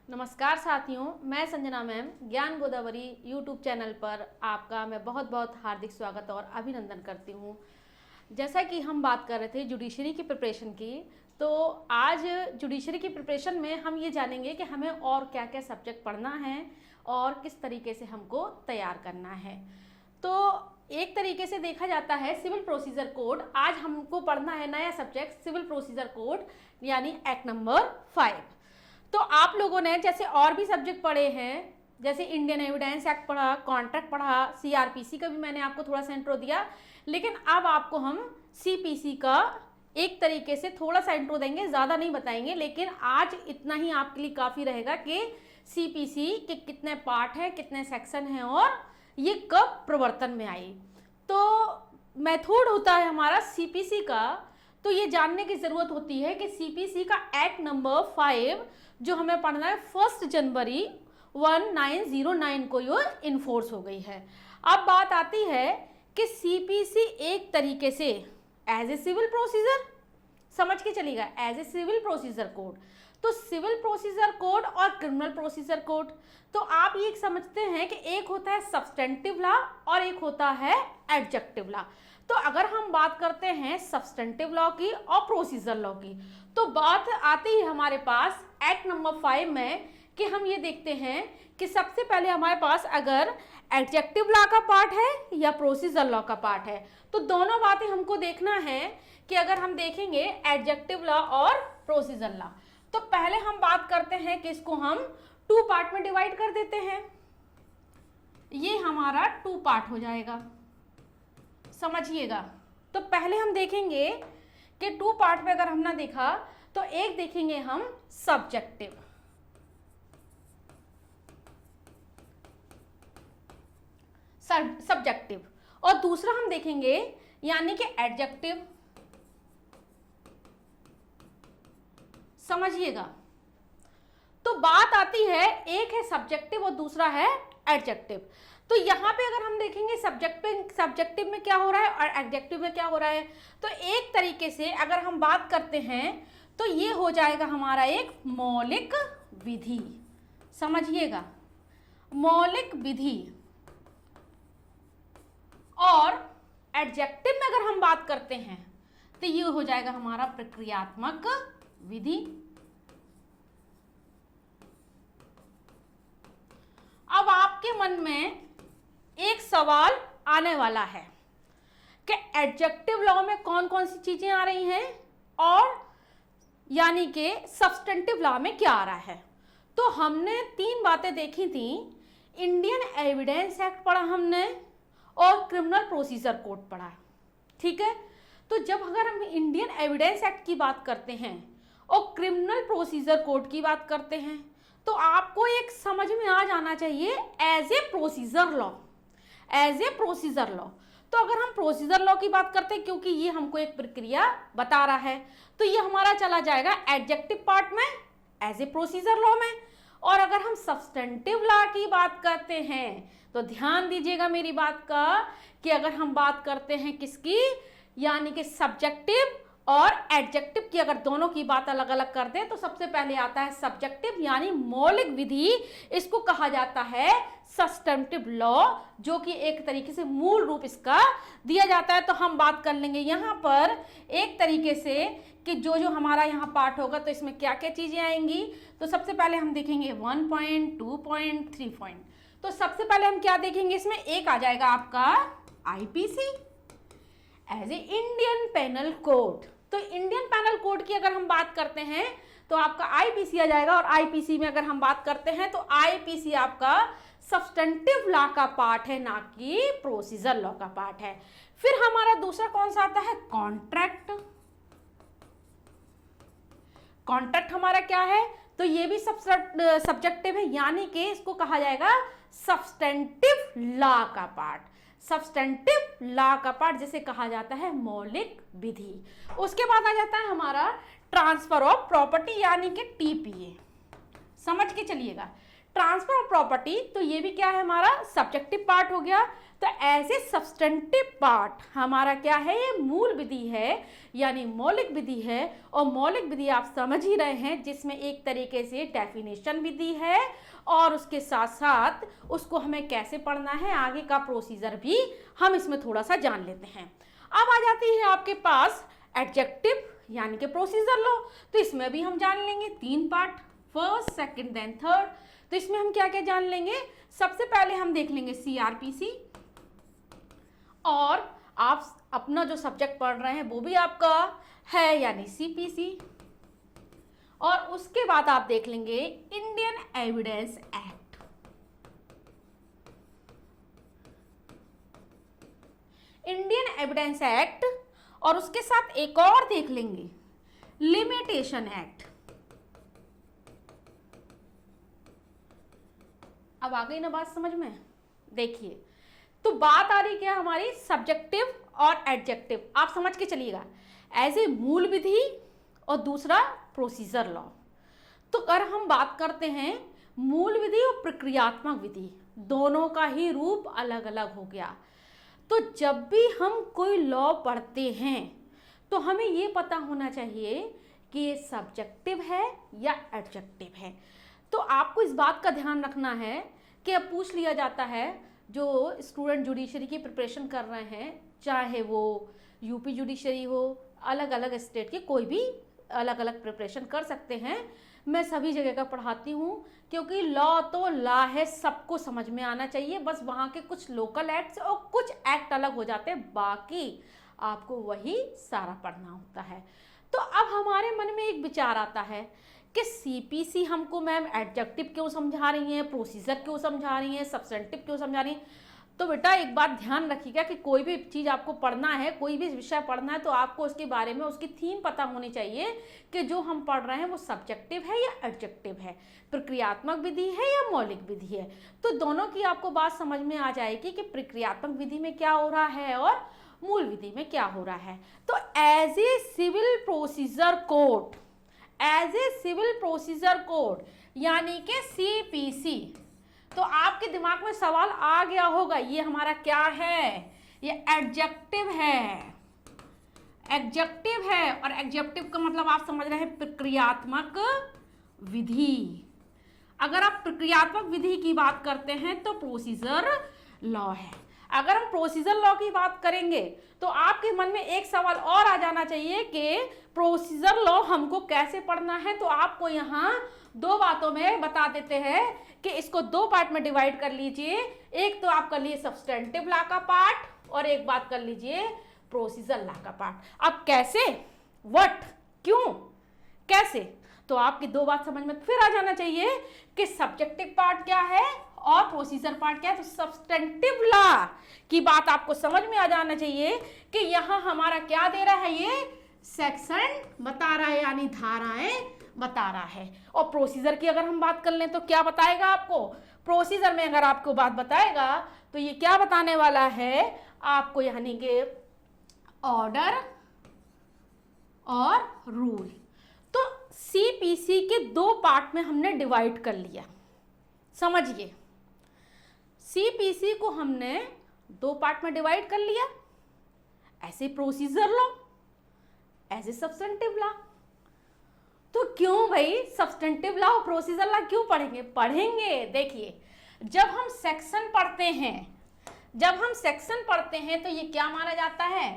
नमस्कार साथियों, मैं संजना मैम ज्ञान गोदावरी यूट्यूब चैनल पर आपका मैं बहुत बहुत हार्दिक स्वागत और अभिनंदन करती हूँ। जैसा कि हम बात कर रहे थे जुडिशरी की प्रिपरेशन की, तो आज जुडिशरी की प्रिपरेशन में हम ये जानेंगे कि हमें और क्या क्या सब्जेक्ट पढ़ना है और किस तरीके से हमको तैयार करना है। तो एक तरीके से देखा जाता है सिविल प्रोसीजर कोड। आज हमको पढ़ना है नया सब्जेक्ट सिविल प्रोसीजर कोड यानी एक्ट नंबर 5। तो आप लोगों ने जैसे और भी सब्जेक्ट पढ़े हैं, जैसे इंडियन एविडेंस एक्ट पढ़ा, कॉन्ट्रैक्ट पढ़ा, सीआरपीसी का भी मैंने आपको थोड़ा सा इंट्रो दिया, लेकिन अब आपको हम सीपीसी का एक तरीके से थोड़ा सा इंट्रो देंगे, ज़्यादा नहीं बताएंगे। लेकिन आज इतना ही आपके लिए काफ़ी रहेगा कि सीपीसी के कितने पार्ट हैं, कितने सेक्शन हैं और ये कब प्रवर्तन में आई। तो मेथड होता है हमारा सीपीसी का, तो ये जानने की ज़रूरत होती है कि सीपीसी का एक्ट नंबर 5 जो हमें पढ़ना है 1 जनवरी 1909 को ये इन्फोर्स हो गई है। अब बात आती है कि सीपीसी एक तरीके से एज ए सिविल प्रोसीजर, समझ के चलिएगा, as a civil procedure code. तो सिविल प्रोसीजर कोड और क्रिमिनल प्रोसीजर कोड, तो आप ये समझते हैं कि एक होता है सब्सटेंटिव लॉ और एक होता है एडजेक्टिव लॉ। तो अगर हम बात करते हैं सब्सटेंटिव लॉ की और प्रोसीजर लॉ की, तो बात आती है हमारे पास एक्ट नंबर 5 में कि हम ये देखते हैं कि सबसे पहले हमारे पास अगर एडजेक्टिव लॉ का पार्ट है या प्रोसीजर लॉ का पार्ट है, तो दोनों बातें हमको देखना है कि अगर हम देखेंगे एडजेक्टिव लॉ और प्रोसीजर लॉ, तो पहले हम बात करते हैं कि इसको हम 2 पार्ट में डिवाइड कर देते हैं। ये हमारा 2 पार्ट हो जाएगा, समझिएगा। तो पहले हम देखेंगे कि 2 पार्ट में अगर हमने देखा तो एक देखेंगे हम सब्जेक्टिव, सब्जेक्टिव, और दूसरा हम देखेंगे यानी कि एडजेक्टिव, समझिएगा। तो बात आती है एक है सब्जेक्टिव और दूसरा है एडजेक्टिव। तो यहाँ पे अगर हम देखेंगे सब्जेक्टिव में क्या हो रहा है और एडजेक्टिव में क्या हो रहा है, तो एक तरीके से अगर हम बात करते हैं तो ये हो जाएगा हमारा एक मौलिक विधि, समझिएगा, मौलिक विधि। और एडजेक्टिव में अगर हम बात करते हैं तो ये हो जाएगा हमारा प्रक्रियात्मक विधि। अब आपके मन में एक सवाल आने वाला है कि एडजेक्टिव लॉ में कौन कौन सी चीजें आ रही हैं और यानी कि सब्सटेंटिव लॉ में क्या आ रहा है। तो हमने 3 बातें देखी थी, इंडियन एविडेंस एक्ट पढ़ा हमने और क्रिमिनल प्रोसीजर कोड पढ़ा, ठीक है। तो जब अगर हम इंडियन एविडेंस एक्ट की बात करते हैं और क्रिमिनल प्रोसीजर कोड की बात करते हैं, तो आपको एक समझ में आ जाना चाहिए as a procedure law, as a procedure law. तो अगर हम प्रोसीजर लॉ की बात करते हैं, क्योंकि ये हमको एक प्रक्रिया बता रहा है, तो ये हमारा चला जाएगा एडजेक्टिव पार्ट में एज ए प्रोसीजर लॉ में। और अगर हम सब्सटेंटिव लॉ की बात करते हैं तो ध्यान दीजिएगा मेरी बात का कि अगर हम बात करते हैं किसकी, यानी कि सब्जेक्टिव और एडजेक्टिव की, अगर दोनों की बात अलग अलग कर दें तो सबसे पहले आता है सब्जेक्टिव यानी मौलिक विधि। इसको कहा जाता है सब्सटेंटिव लॉ, जो कि एक तरीके से मूल रूप इसका दिया जाता है। तो हम बात कर लेंगे यहाँ पर एक तरीके से कि जो जो हमारा यहाँ पार्ट होगा तो इसमें क्या क्या चीजें आएंगी। तो सबसे पहले हम देखेंगे 1 पॉइंट, 2 पॉइंट, 3 पॉइंट। तो सबसे पहले हम क्या देखेंगे, इसमें एक आ जाएगा आपका IPC as a Indian penal code. तो इंडियन पेनल कोड की अगर हम बात करते हैं तो आपका आईपीसी आ जाएगा, और आईपीसी में अगर हम बात करते हैं तो आईपीसी आपका सब्सटेंटिव लॉ का पार्ट है, ना कि प्रोसीजर लॉ का पार्ट है। फिर हमारा दूसरा कौन सा आता है, कॉन्ट्रैक्ट। कॉन्ट्रैक्ट हमारा क्या है, तो ये भी सब्जेक्टिव है, यानी कि इसको कहा जाएगा सब्सटेंटिव लॉ का पार्ट, सब्सटेंटिव लॉ का पार्ट जिसे कहा जाता है मौलिक विधि। उसके बाद आ जाता है हमारा ट्रांसफर ऑफ प्रॉपर्टी यानी कि टीपीए, समझ के चलिएगा। ट्रांसफर ऑफ प्रॉपर्टी, तो ये भी क्या है, हमारा सब्जेक्टिव पार्ट हो गया। तो ऐसे सब्सटेंटिव पार्ट हमारा क्या है, ये मूल विधि है यानी मौलिक विधि है। और मौलिक विधि आप समझ ही रहे हैं, जिसमें एक तरीके से डेफिनेशन विधि है और उसके साथ साथ उसको हमें कैसे पढ़ना है, आगे का प्रोसीजर भी हम इसमें थोड़ा सा जान लेते हैं। अब आ जाती है आपके पास एडजेक्टिव यानी कि प्रोसीजर लॉ। तो इसमें भी हम जान लेंगे 3 part, first, second, then third. तो इसमें हम क्या क्या जान लेंगे, सबसे पहले हम देख लेंगे सीआरपीसी, और आप अपना जो सब्जेक्ट पढ़ रहे हैं वो भी आपका है यानी सीपीसी, और उसके बाद आप देख लेंगे Indian evidence act. Indian evidence act, और उसके साथ एक और देख लेंगे लिमिटेशन एक्ट। अब आ गई ना बात समझ में, देखिए तो बात आ रही क्या हमारी, सब्जेक्टिव और एडजेक्टिव। आप समझ के चलिएगा, एज ए मूल विधि और दूसरा प्रोसीजर लॉ। तो अगर हम बात करते हैं मूल विधि और प्रक्रियात्मक विधि, दोनों का ही रूप अलग अलग हो गया। तो जब भी हम कोई लॉ पढ़ते हैं तो हमें ये पता होना चाहिए कि ये सब्जेक्टिव है या एडजेक्टिव है। तो आपको इस बात का ध्यान रखना है कि अब पूछ लिया जाता है, जो स्टूडेंट जुडिशरी की प्रिपरेशन कर रहे हैं, चाहे वो यूपी जुडिशरी हो, अलग अलग स्टेट के कोई भी अलग अलग प्रिपरेशन कर सकते हैं, मैं सभी जगह का पढ़ाती हूँ, क्योंकि लॉ तो लॉ है, सबको समझ में आना चाहिए। बस वहाँ के कुछ लोकल एक्ट्स और कुछ एक्ट अलग हो जाते हैं, बाकी आपको वही सारा पढ़ना होता है। तो अब हमारे मन में एक विचार आता है कि सीपीसी हमको मैम एडजेक्टिव क्यों समझा रही हैं, प्रोसीजर क्यों समझा रही हैं, सब्सटेंटिव क्यों समझा रही हैं। तो बेटा एक बात ध्यान रखिएगा कि कोई भी चीज़ आपको पढ़ना है, कोई भी विषय पढ़ना है, तो आपको उसके बारे में उसकी थीम पता होनी चाहिए कि जो हम पढ़ रहे हैं वो सब्जेक्टिव है या एडजेक्टिव है, प्रक्रियात्मक विधि है या मौलिक विधि है। तो दोनों की आपको बात समझ में आ जाएगी कि प्रक्रियात्मक विधि में क्या हो रहा है और मूल विधि में क्या हो रहा है। तो as a civil procedure code, as a civil procedure code यानी कि सीपीसी, तो आपके दिमाग में सवाल आ गया होगा, ये हमारा क्या है, ये एडजेक्टिव है। एडजेक्टिव है, और एडजेक्टिव का मतलब आप समझ रहे हैं प्रक्रियात्मक विधि। अगर आप प्रक्रियात्मक विधि की बात करते हैं तो प्रोसीजर लॉ है। अगर हम प्रोसीजर लॉ की बात करेंगे तो आपके मन में एक सवाल और आ जाना चाहिए कि प्रोसीजर लॉ हमको कैसे पढ़ना है। तो आपको यहाँ 2 बातों में बता देते हैं कि इसको 2 पार्ट में डिवाइड कर लीजिए। एक तो आप कर लीजिए सब्सटेंटिव लॉ का पार्ट, और एक बात कर लीजिए प्रोसीजर लॉ का पार्ट। अब कैसे, व्हाट, क्यों, कैसे, तो आपकी 2 बात समझ में फिर आ जाना चाहिए कि सब्जेक्टिव पार्ट क्या है और प्रोसीजर पार्ट क्या है। तो सब्सटेंटिव लॉ की बात आपको समझ में आ जाना चाहिए कि यहाँ हमारा क्या दे रहा है, ये सेक्शन बता रहा है यानी धाराएं बता रहा है। और प्रोसीजर की अगर हम बात कर लें तो क्या बताएगा आपको, प्रोसीजर में अगर आपको बात बताएगा तो ये क्या बताने वाला है आपको, यानी कि ऑर्डर और रूल। तो सीपीसी के 2 पार्ट में हमने डिवाइड कर लिया, समझिए सीपीसी को हमने 2 पार्ट में डिवाइड कर लिया, ऐसे प्रोसीजर लॉ, ऐसे सब्सटेंटिव लॉ। तो क्यों भाई सब्सटेंटिव लॉ और प्रोसीजर लॉ क्यों पढ़ेंगे, पढ़ेंगे। देखिए जब हम सेक्शन पढ़ते हैं, जब हम सेक्शन पढ़ते हैं तो ये क्या माना जाता है,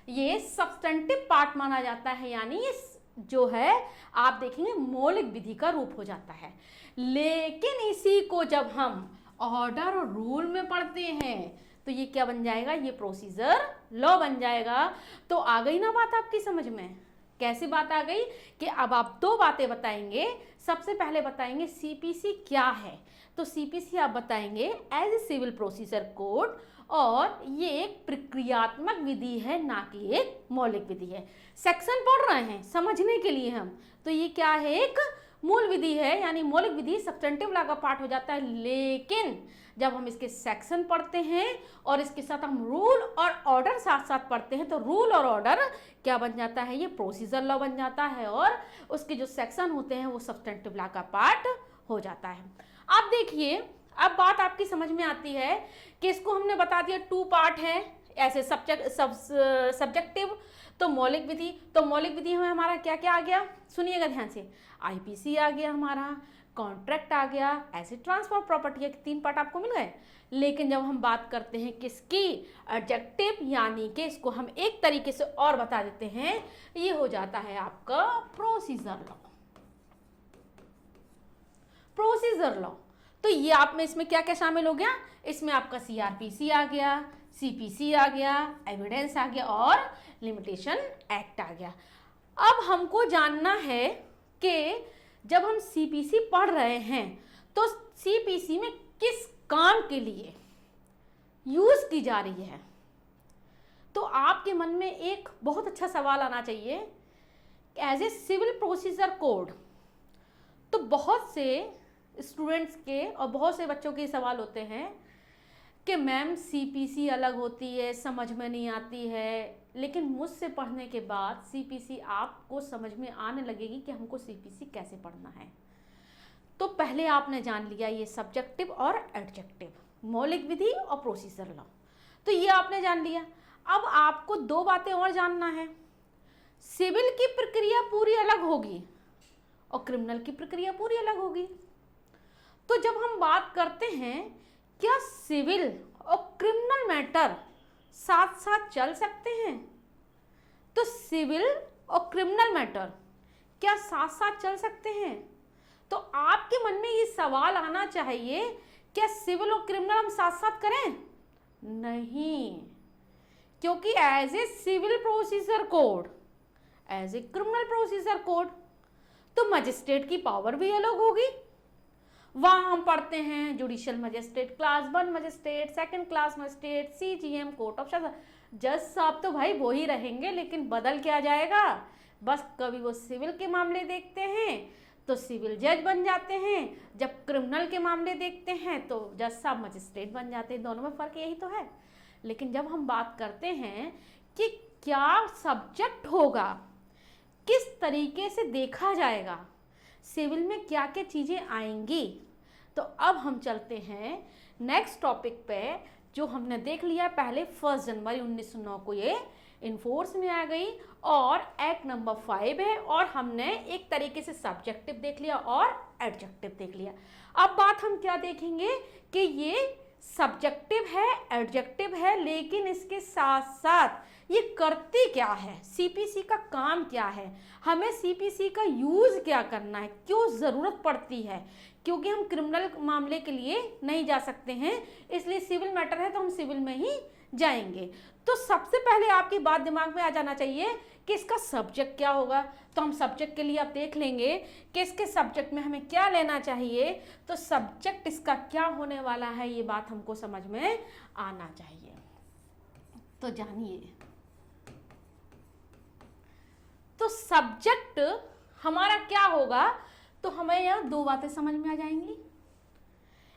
ये सब्सटेंटिव पार्ट माना जाता है, यानी ये जो है आप देखेंगे मौलिक विधि का रूप हो जाता है। लेकिन इसी को जब हम ऑर्डर और रूल में पढ़ते हैं तो ये क्या बन जाएगा, ये प्रोसीजर लॉ बन जाएगा। तो आ गई ना बात आपकी समझ में, कैसी बात आ गई कि अब आप 2 बातें बताएंगे। सबसे पहले बताएंगे सीपीसी क्या है, तो सीपीसी आप बताएंगे as a civil procedure code, और ये एक प्रक्रियात्मक विधि है ना कि एक मौलिक विधि है। सेक्शन पढ़ रहे हैं समझने के लिए हम, तो ये क्या है, एक मूल विधि है यानी मौलिक विधि सब्सटेंटिव लॉ का पार्ट हो जाता है। लेकिन जब हम इसके सेक्शन पढ़ते हैं और इसके साथ हम रूल और ऑर्डर साथ साथ पढ़ते हैं तो रूल और ऑर्डर क्या बन जाता है, ये प्रोसीजर लॉ बन जाता है, और उसके जो सेक्शन होते हैं वो सब्सटेंटिव लॉ का पार्ट हो जाता है। आप देखिए, अब बात आपकी समझ में आती है कि इसको हमने बता दिया 2 पार्ट है ऐसे सब्जेक्टिव तो मौलिक विधि। तो मौलिक विधि में हमारा क्या क्या आ गया, सुनिएगा ध्यान से। आईपीसी आ गया, हमारा कॉन्ट्रैक्ट आ गया, ऐसे ट्रांसफर प्रॉपर्टी के 3 पार्ट आपको मिल गए। लेकिन जब हम बात करते हैं किसकी, एडजेक्टिव, यानी कि इसको हम एक तरीके से और बता देते हैं, ये हो जाता है आपका प्रोसीजर लॉ। प्रोसीजर लॉ, तो ये आप में इसमें क्या क्या शामिल हो गया, इसमें आपका सीआरपीसी आ गया, सीपीसी आ गया, एविडेंस आ गया और लिमिटेशन एक्ट आ गया। अब हमको जानना है कि जब हम सीपीसी पढ़ रहे हैं तो सीपीसी में किस काम के लिए यूज की जा रही है। तो आपके मन में एक बहुत अच्छा सवाल आना चाहिए, as a civil procedure code. तो बहुत से स्टूडेंट्स के और बहुत से बच्चों के सवाल होते हैं कि मैम सीपीसी अलग होती है, समझ में नहीं आती है। लेकिन मुझसे पढ़ने के बाद सीपीसी आपको समझ में आने लगेगी कि हमको सीपीसी कैसे पढ़ना है। तो पहले आपने जान लिया ये सब्जेक्टिव और एडजेक्टिव, मौलिक विधि और प्रोसीजर लॉ, तो ये आपने जान लिया। अब आपको 2 बातें और जानना है। सिविल की प्रक्रिया पूरी अलग होगी और क्रिमिनल की प्रक्रिया पूरी अलग होगी। तो जब हम बात करते हैं क्या सिविल और क्रिमिनल मैटर साथ साथ चल सकते हैं, तो सिविल और क्रिमिनल मैटर क्या साथ साथ चल सकते हैं। तो आपके मन में ये सवाल आना चाहिए, क्या सिविल और क्रिमिनल हम साथ साथ करें? नहीं, क्योंकि as a civil procedure code, as a criminal procedure code, तो मजिस्ट्रेट की पावर भी अलग होगी। वहाँ हम पढ़ते हैं judicial magistrate, class 1 magistrate, second class magistrate, CGM, court of जज साहब तो भाई वो ही रहेंगे, लेकिन बदल क्या जाएगा, बस कभी वो सिविल के मामले देखते हैं तो सिविल जज बन जाते हैं, जब क्रिमिनल के मामले देखते हैं तो जज साहब मजिस्ट्रेट बन जाते हैं। दोनों में फ़र्क यही तो है। लेकिन जब हम बात करते हैं कि क्या सब्जेक्ट होगा, किस तरीके से देखा जाएगा, सिविल में क्या क्या चीज़ें आएंगी, तो अब हम चलते हैं नेक्स्ट टॉपिक पे, जो हमने देख लिया पहले 1 जनवरी 1909 को ये इन्फोर्स में आ गई और एक्ट नंबर 5 है, और हमने एक तरीके से सब्जेक्टिव देख लिया और एडजेक्टिव देख लिया। अब बात हम क्या देखेंगे कि ये सब्जेक्टिव है, एडजेक्टिव है, लेकिन इसके साथ साथ ये करती क्या है, सीपीसी का काम क्या है, हमें सीपीसी का यूज़ क्या करना है, क्यों ज़रूरत पड़ती है। क्योंकि हम क्रिमिनल मामले के लिए नहीं जा सकते हैं, इसलिए सिविल मैटर है तो हम सिविल में ही जाएंगे। तो सबसे पहले आपकी बात दिमाग में आ जाना चाहिए कि इसका सब्जेक्ट क्या होगा। तो हम सब्जेक्ट के लिए अब देख लेंगे कि इसके सब्जेक्ट में हमें क्या लेना चाहिए। तो सब्जेक्ट इसका क्या होने वाला है, ये बात हमको समझ में आना चाहिए। तो जानिए, तो सब्जेक्ट हमारा क्या होगा, तो हमें यहाँ 2 बातें समझ में आ जाएंगी।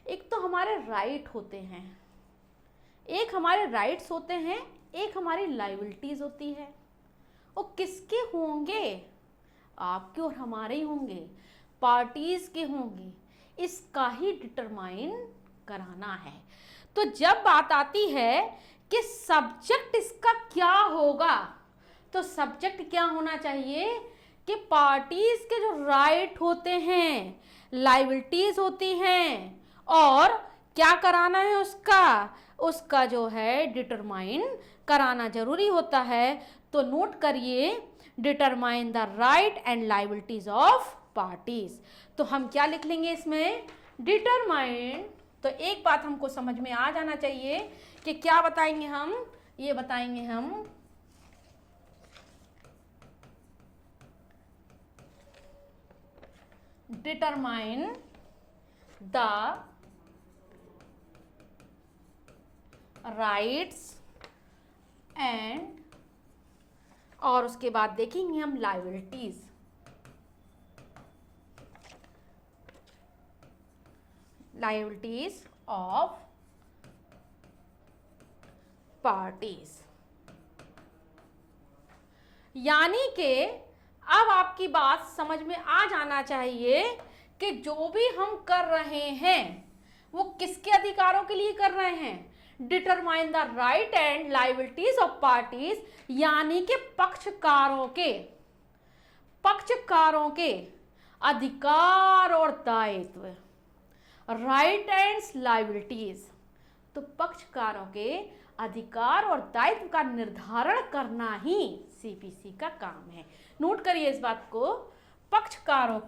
एक तो हमारे राइट होते हैं, एक हमारे राइट्स होते हैं, एक हमारी लायबिलिटीज होती है। और किसके होंगे, आपके और हमारे ही होंगे, पार्टीज के होंगे, इसका ही डिटरमाइन कराना है। तो जब बात आती है कि सब्जेक्ट इसका क्या होगा, तो सब्जेक्ट क्या होना चाहिए कि पार्टीज के जो राइट होते हैं, लायबिलिटीज होती हैं, और क्या कराना है उसका जो है डिटरमाइन कराना जरूरी होता है। तो नोट करिए, determine the right and liabilities of parties. तो हम क्या लिख लेंगे इसमें, डिटरमाइन। तो एक बात हमको समझ में आ जाना चाहिए कि क्या बताएंगे हम, ये बताएंगे हम डिटरमाइन द राइट्स एंड, और उसके बाद देखेंगे हम लायबिलिटीज। Liabilities of parties. यानी कि अब आपकी बात समझ में आ जाना चाहिए कि जो भी हम कर रहे हैं वो किसके अधिकारों के लिए कर रहे हैं? Determine the right and liabilities of parties, यानी कि पक्षकारों के अधिकार और दायित्व। राइट एंड लायबिलिटीज, तो पक्षकारों के अधिकार और दायित्व का निर्धारण करना ही सीपीसी का काम है। नोट करिए इस बात को, पक्षकारों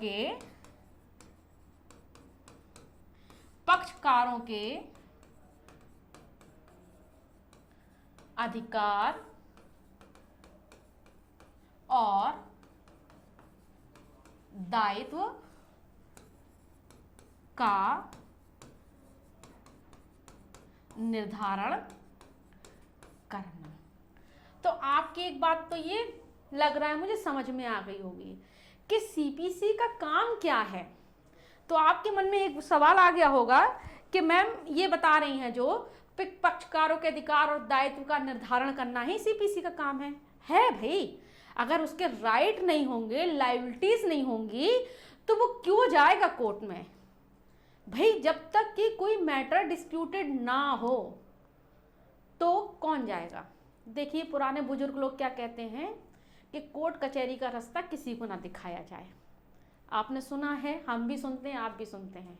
के अधिकार और दायित्व का निर्धारण करना। तो आपकी एक बात तो ये लग रहा है, मुझे समझ में आ गई होगी कि सीपीसी का काम क्या है। तो आपके मन में एक सवाल आ गया होगा कि मैम ये बता रही हैं जो पक्षकारों के अधिकार और दायित्व का निर्धारण करना ही सीपीसी का काम है भाई। अगर उसके राइट नहीं होंगे, लायबिलिटीज नहीं होंगी, तो वो क्यों जाएगा कोर्ट में भाई? जब तक कि कोई मैटर डिस्प्यूटेड ना हो तो कौन जाएगा? देखिए, पुराने बुजुर्ग लोग क्या कहते हैं कि कोर्ट कचहरी का रास्ता किसी को ना दिखाया जाए। आपने सुना है, हम भी सुनते हैं, आप भी सुनते हैं,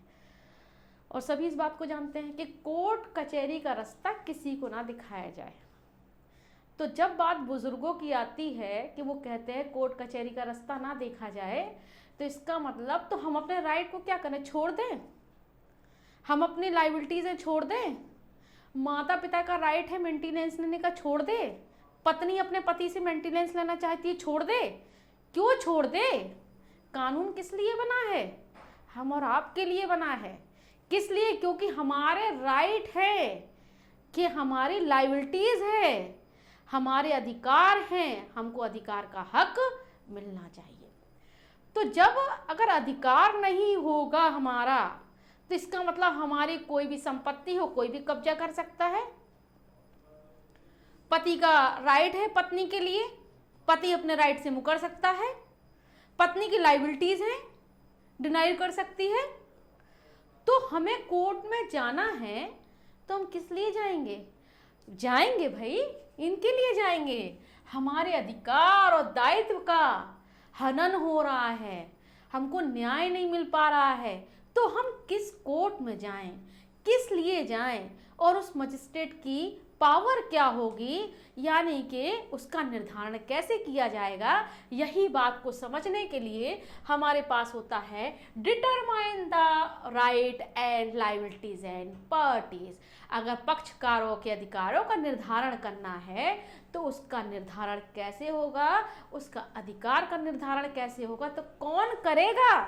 और सभी इस बात को जानते हैं कि कोर्ट कचहरी का रास्ता किसी को ना दिखाया जाए। तो जब बात बुजुर्गों की आती है कि वो कहते हैं कोर्ट कचहरी का रास्ता ना देखा जाए, तो इसका मतलब तो हम अपने राइट को क्या करें? छोड़ दें? हम अपनी लायबिलिटीज़ छोड़ दें? माता पिता का राइट है मेंटेनेंस लेने का, छोड़ दे? पत्नी अपने पति से मेंटेनेंस लेना चाहती है, छोड़ दे? क्यों छोड़ दे? कानून किस लिए बना है? हम और आपके लिए बना है। किस लिए? क्योंकि हमारे राइट है, कि हमारी लायबिलिटीज है, हमारे अधिकार हैं, हमको अधिकार का हक मिलना चाहिए। तो जब अगर अधिकार नहीं होगा हमारा, तो इसका मतलब हमारी कोई भी संपत्ति हो कोई भी कब्जा कर सकता है। पति का राइट है पत्नी के लिए, पति अपने राइट से मुकर सकता है। पत्नी की लायबिलिटीज हैं, डिनाई कर सकती है। तो हमें कोर्ट में जाना है तो हम किस लिए जाएंगे? जाएंगे भाई, इनके लिए जाएंगे। हमारे अधिकार और दायित्व का हनन हो रहा है, हमको न्याय नहीं मिल पा रहा है, तो हम किस कोर्ट में जाएं, किस लिए जाएं, और उस मजिस्ट्रेट की पावर क्या होगी, यानी कि उसका निर्धारण कैसे किया जाएगा। यही बात को समझने के लिए हमारे पास होता है determine the right and liabilities and parties. अगर पक्षकारों के अधिकारों का निर्धारण करना है तो उसका निर्धारण कैसे होगा, उसका अधिकार का निर्धारण कैसे होगा, तो कौन करेगा?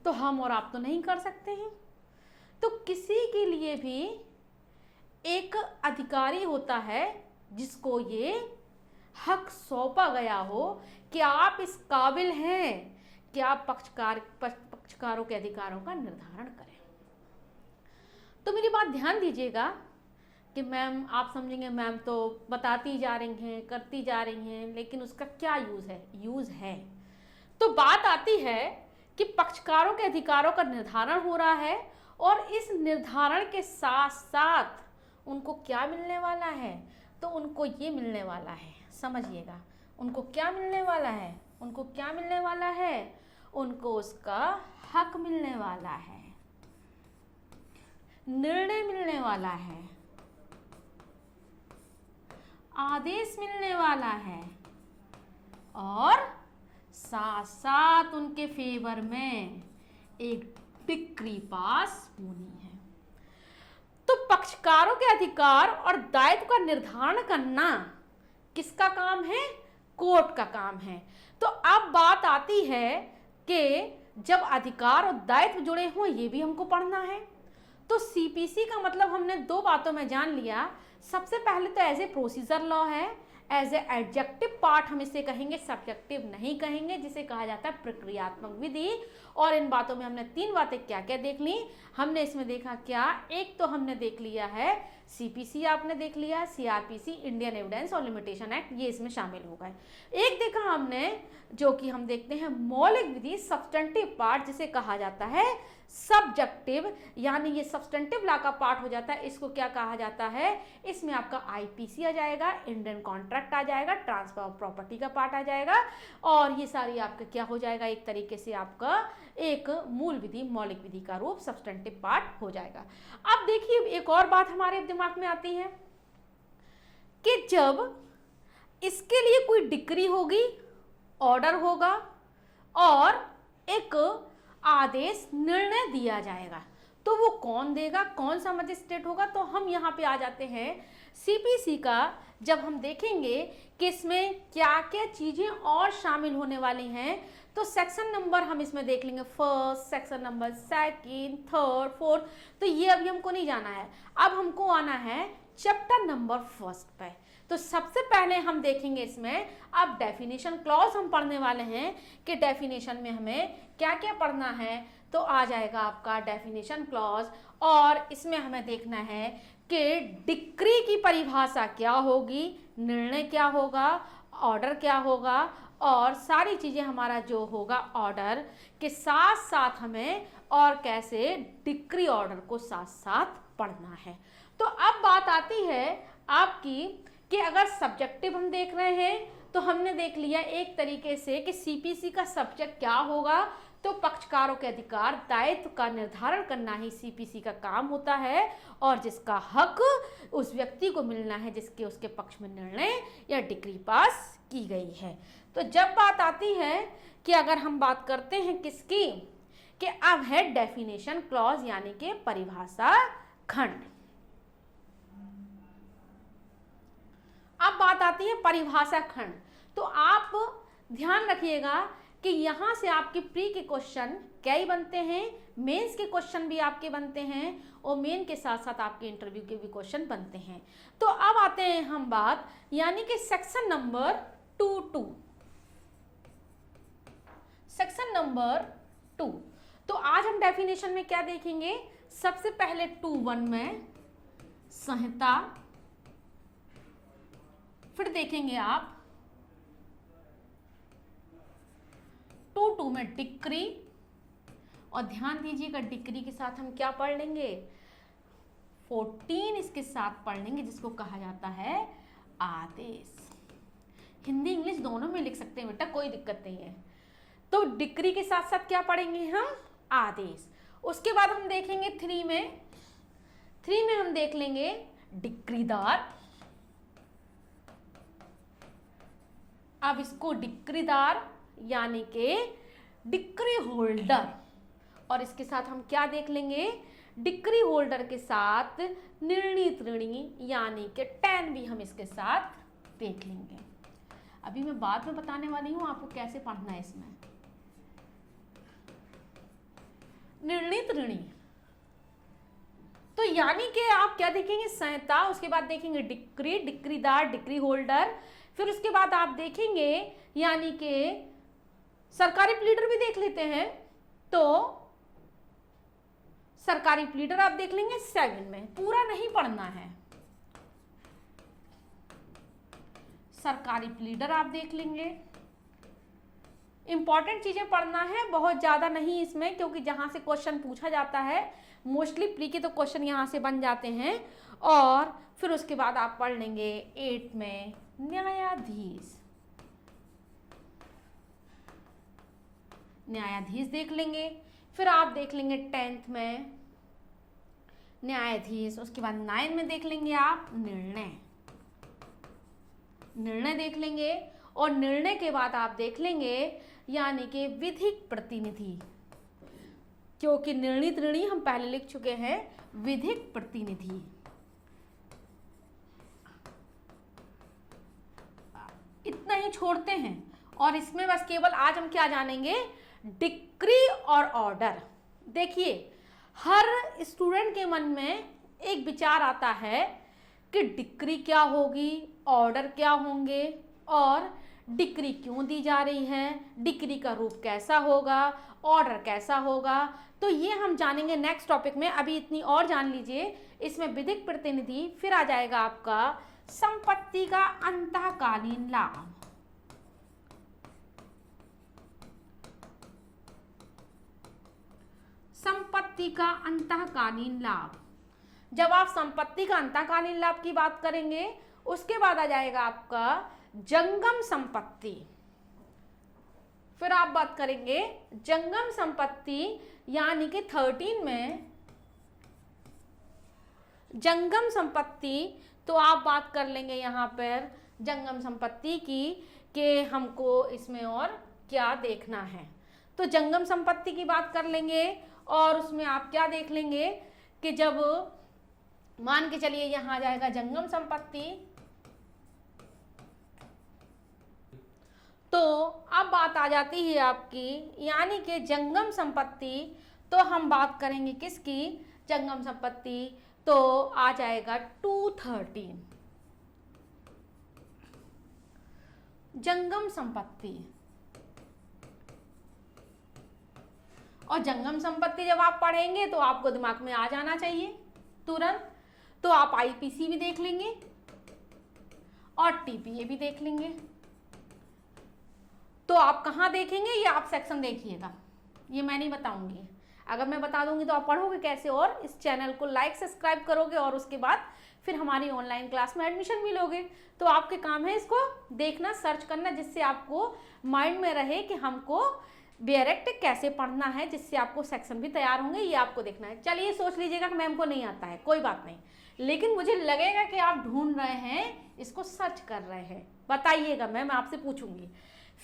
तो हम और आप तो नहीं कर सकते हैं। तो किसी के लिए भी एक अधिकारी होता है जिसको ये हक सौंपा गया हो कि आप इस काबिल हैं कि आप पक्षकारों के अधिकारों का निर्धारण करें। तो मेरी बात ध्यान दीजिएगा कि मैम, आप समझेंगे मैम तो बताती जा रही हैं, करती जा रही हैं, लेकिन उसका क्या यूज़ है। तो बात आती है कि पक्षकारों के अधिकारों का निर्धारण हो रहा है, और इस निर्धारण के साथ साथ उनको क्या मिलने वाला है? तो उनको ये मिलने वाला है, समझिएगा, उनको क्या मिलने वाला है? उनको क्या मिलने वाला है? उनको उसका हक मिलने वाला है, निर्णय मिलने वाला है, आदेश मिलने वाला है, और साथ साथ उनके फेवर में एक डिक्री पास होनी है। तो पक्षकारों के अधिकार और दायित्व का निर्धारण करना किसका काम है? कोर्ट का काम है। तो अब बात आती है कि जब अधिकार और दायित्व जुड़े हों, ये भी हमको पढ़ना है। तो सीपीसी का मतलब हमने दो बातों में जान लिया। सबसे पहले तो एज ए प्रोसीजर लॉ है, एज ए एडजेक्टिव पार्ट हम इसे कहेंगे, सब्जेक्टिव नहीं कहेंगे, जिसे कहा जाता है प्रक्रियात्मक विधि। और इन बातों में हमने 3 बातें क्या क्या देख ली। हमने इसमें देखा क्या, एक तो हमने देख लिया है सीपीसी, आपने देख लिया सीआरपीसी, इंडियन एविडेंस और लिमिटेशन एक्ट, ये इसमें शामिल हो गए। एक देखा हमने जो कि हम देखते हैं मौलिक विधि, सब्सटेंटिव पार्ट जिसे कहा जाता है सब्जेक्टिव, यानी ये सब्सटेंटिव लॉ का पार्ट हो जाता है। इसको क्या कहा जाता है, इसमें आपका आईपीसी आ जाएगा, इंडियन कॉन्ट्रैक्ट आ जाएगा, ट्रांसफर ऑफ प्रॉपर्टी का पार्ट आ जाएगा, और ये सारी आपका क्या हो जाएगा, एक तरीके से आपका एक मूल विधि, मौलिक विधि का रूप, सब्सटेंटिव पार्ट हो जाएगा। अब देखिए एक और बात हमारे दिमाग में आती है कि जब इसके लिए कोई डिक्री होगी, ऑर्डर होगा और एक आदेश, निर्णय दिया जाएगा, तो वो कौन देगा, कौन सा मजिस्ट्रेट होगा। तो हम यहाँ पे आ जाते हैं सीपीसी का, जब हम देखेंगे कि इसमें क्या क्या चीजें और शामिल होने वाली हैं, तो सेक्शन नंबर हम इसमें देख लेंगे, first, section number second, third, fourth, तो ये अभी हमको नहीं जाना है। अब हमको आना है चैप्टर नंबर फर्स्ट पे। तो सबसे पहले हम देखेंगे इसमें, अब डेफिनेशन क्लॉज हम पढ़ने वाले हैं कि डेफिनेशन में हमें क्या क्या पढ़ना है। तो आ जाएगा आपका डेफिनेशन क्लॉज, और इसमें हमें देखना है कि डिक्री की परिभाषा क्या होगी, निर्णय क्या होगा, ऑर्डर क्या होगा, और सारी चीज़ें हमारा जो होगा ऑर्डर के साथ साथ हमें और कैसे डिक्री ऑर्डर को साथ साथ पढ़ना है। तो अब बात आती है आपकी कि अगर सब्जेक्टिव हम देख रहे हैं तो हमने देख लिया एक तरीके से कि सीपीसी का सब्जेक्ट क्या होगा, तो पक्षकारों के अधिकार दायित्व का निर्धारण करना ही सीपीसी का काम होता है, और जिसका हक उस व्यक्ति को मिलना है जिसके उसके पक्ष में निर्णय या डिक्री पास की गई है। तो जब बात आती है कि अगर हम बात करते हैं किसकी, कि अब है डेफिनेशन क्लॉज यानी कि परिभाषा खंड। अब बात आती है परिभाषा खंड। तो आप ध्यान रखिएगा कि यहाँ से आपके प्री के क्वेश्चन क्या ही बनते हैं, मेंस के क्वेश्चन भी आपके बनते हैं, और मेन के साथ साथ आपके इंटरव्यू के भी क्वेश्चन बनते हैं। तो अब आते हैं हम बात, यानी कि सेक्शन नंबर 2, सेक्शन नंबर 2। तो आज हम डेफिनेशन में क्या देखेंगे, सबसे पहले 2.1 में संहिता, फिर देखेंगे आप 2.2 में डिक्री, और ध्यान दीजिएगा डिक्री के साथ हम क्या पढ़ लेंगे, 14 इसके साथ पढ़ लेंगे जिसको कहा जाता है आदेश। हिंदी इंग्लिश दोनों में लिख सकते हैं बेटा, कोई दिक्कत नहीं है। तो डिक्री के साथ साथ क्या पढ़ेंगे हम, आदेश। उसके बाद हम देखेंगे 3 में हम देख लेंगे डिक्रीदार। अब इसको डिक्रीदार यानी कि डिक्री होल्डर, और इसके साथ हम क्या देख लेंगे, डिक्री होल्डर के साथ निर्णीत ऋणी यानी कि 10 भी हम इसके साथ देख लेंगे। अभी मैं बाद में बताने वाली हूं आपको कैसे पढ़ना है इसमें। निर्णीत ऋणी, तो यानी कि आप क्या देखेंगे, संहिता, उसके बाद देखेंगे डिक्री, डिक्रीदार, डिक्री होल्डर, फिर उसके बाद आप देखेंगे यानी कि सरकारी प्लीडर भी देख लेते हैं। तो सरकारी प्लीडर आप देख लेंगे 7 में, पूरा नहीं पढ़ना है। सरकारी प्लीडर आप देख लेंगे, इंपॉर्टेंट चीजें पढ़ना है, बहुत ज्यादा नहीं इसमें, क्योंकि जहां से क्वेश्चन पूछा जाता है मोस्टली प्री के तो क्वेश्चन यहां से बन जाते हैं। और फिर उसके बाद आप पढ़ लेंगे 8 में न्यायाधीश, न्यायाधीश देख लेंगे। फिर आप देख लेंगे 10th में न्यायाधीश। उसके बाद 9 में देख लेंगे आप निर्णय, निर्णय देख लेंगे। और निर्णय के बाद आप देख लेंगे यानी कि विधिक प्रतिनिधि, क्योंकि निर्णीत ऋणी हम पहले लिख चुके हैं, विधिक प्रतिनिधि। इतना ही छोड़ते हैं, और इसमें बस केवल आज हम क्या जानेंगे, डिक्री और ऑर्डर। देखिए हर स्टूडेंट के मन में एक विचार आता है कि डिक्री क्या होगी, ऑर्डर क्या होंगे, और डिक्री क्यों दी जा रही है, डिक्री का रूप कैसा होगा, ऑर्डर कैसा होगा, तो ये हम जानेंगे नेक्स्ट टॉपिक में। अभी इतनी और जान लीजिए, इसमें विधिक प्रतिनिधि, फिर आ जाएगा आपका संपत्ति का अंतःकालीन लाभ। संपत्ति का अंतःकालीन लाभ, जब आप संपत्ति का अंतःकालीन लाभ की बात करेंगे, उसके बाद आ जाएगा आपका जंगम संपत्ति। फिर आप बात करेंगे जंगम संपत्ति, यानी कि 13 में जंगम संपत्ति, तो आप बात कर लेंगे यहाँ पर जंगम संपत्ति की कि हमको इसमें और क्या देखना है। तो जंगम संपत्ति की बात कर लेंगे और उसमें आप क्या देख लेंगे कि जब मान के चलिए यहाँ आ जाएगा जंगम संपत्ति, तो अब बात आ जाती है आपकी, यानी कि जंगम संपत्ति, तो हम बात करेंगे किसकी, जंगम संपत्ति, तो आ जाएगा 213 जंगम संपत्ति। और जंगम संपत्ति जब आप पढ़ेंगे तो आपको दिमाग में आ जाना चाहिए तुरंत, तो आप आईपीसी भी देख लेंगे और टीपीए भी देख लेंगे। तो आप कहाँ देखेंगे, ये आप सेक्शन देखिएगा, ये मैं नहीं बताऊंगी। अगर मैं बता दूंगी तो आप पढ़ोगे कैसे, और इस चैनल को लाइक सब्सक्राइब करोगे और उसके बाद फिर हमारी ऑनलाइन क्लास में एडमिशन भी लोगे। तो आपके काम है इसको देखना, सर्च करना, जिससे आपको माइंड में रहे कि हमको डायरेक्ट कैसे पढ़ना है, जिससे आपको सेक्शन भी तैयार होंगे, ये आपको देखना है। चलिए सोच लीजिएगा कि मैम को नहीं आता है, कोई बात नहीं, लेकिन मुझे लगेगा कि आप ढूंढ रहे हैं, इसको सर्च कर रहे हैं, बताइएगा, मैं आपसे पूछूंगी।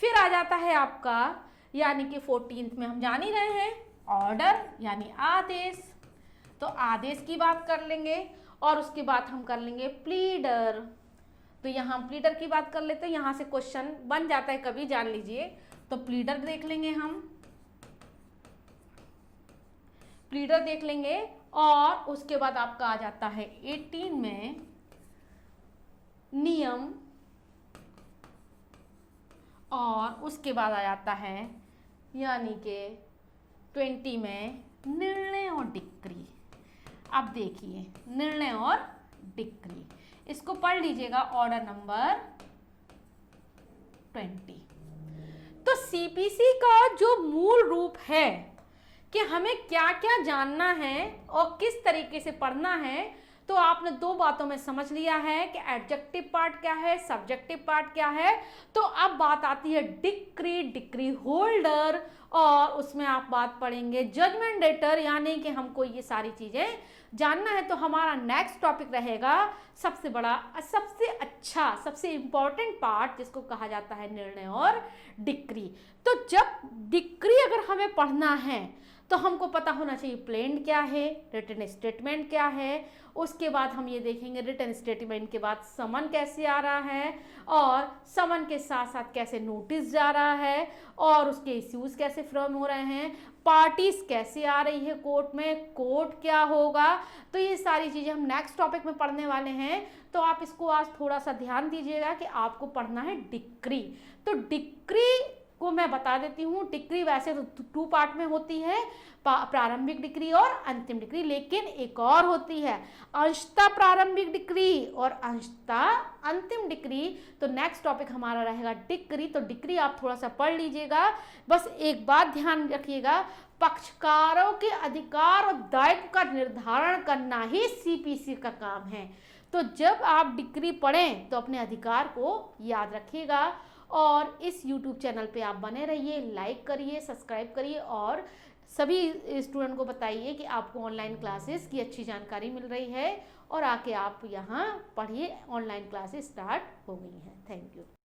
फिर आ जाता है आपका, यानी कि 14th में हम जान ही रहे हैं ऑर्डर यानी आदेश, तो आदेश की बात कर लेंगे और उसके बाद हम कर लेंगे प्लीडर। तो यहाँ प्लीडर की बात कर लेते हैं, यहाँ से क्वेश्चन बन जाता है कभी, जान लीजिए। तो प्लीडर देख लेंगे हम, प्लीडर देख लेंगे और उसके बाद आपका आ जाता है 18 में नियम, और उसके बाद आ जाता है यानी कि 20 में निर्णय और डिक्री। अब देखिए निर्णय और डिक्री, इसको पढ़ लीजिएगा, ऑर्डर नंबर 20। तो सीपीसी का जो मूल रूप है कि हमें क्या क्या जानना है और किस तरीके से पढ़ना है, तो आपने दो बातों में समझ लिया है कि एडजेक्टिव पार्ट क्या है, सब्जेक्टिव पार्ट क्या है। तो अब बात आती है डिक्री, डिक्री होल्डर, और उसमें आप बात पढ़ेंगे जजमेंट डेटर, यानी कि हमको ये सारी चीजें जानना है। तो हमारा नेक्स्ट टॉपिक रहेगा सबसे बड़ा, सबसे अच्छा, सबसे इंपॉर्टेंट पार्ट, जिसको कहा जाता है निर्णय और डिक्री। तो जब डिक्री अगर हमें पढ़ना है तो हमको पता होना चाहिए प्लेन क्या है, रिटन स्टेटमेंट क्या है, उसके बाद हम ये देखेंगे रिटन स्टेटमेंट के बाद समन कैसे आ रहा है, और समन के साथ साथ कैसे नोटिस जा रहा है, और उसके इश्यूज कैसे फ्रेम हो रहे हैं, पार्टीज कैसे आ रही है कोर्ट में, कोर्ट क्या होगा। तो ये सारी चीज़ें हम नेक्स्ट टॉपिक में पढ़ने वाले हैं। तो आप इसको आज थोड़ा सा ध्यान दीजिएगा कि आपको पढ़ना है डिक्री। तो डिक्री को मैं बता देती हूँ, डिक्री वैसे तो 2 पार्ट में होती है, प्रारंभिक डिक्री और अंतिम डिक्री, लेकिन एक और होती है अंशतः प्रारंभिक डिक्री और अंशतः अंतिम डिक्री। तो नेक्स्ट टॉपिक हमारा रहेगा डिक्री। तो डिक्री आप थोड़ा सा पढ़ लीजिएगा। बस एक बात ध्यान रखिएगा, पक्षकारों के अधिकार और दायित्व का निर्धारण करना ही सीपीसी का काम है। तो जब आप डिक्री पढ़ें तो अपने अधिकार को याद रखिएगा, और इस YouTube चैनल पे आप बने रहिए, लाइक करिए, सब्सक्राइब करिए, और सभी स्टूडेंट को बताइए कि आपको ऑनलाइन क्लासेस की अच्छी जानकारी मिल रही है, और आके आप यहाँ पढ़िए, ऑनलाइन क्लासेस स्टार्ट हो गई हैं। Thank you.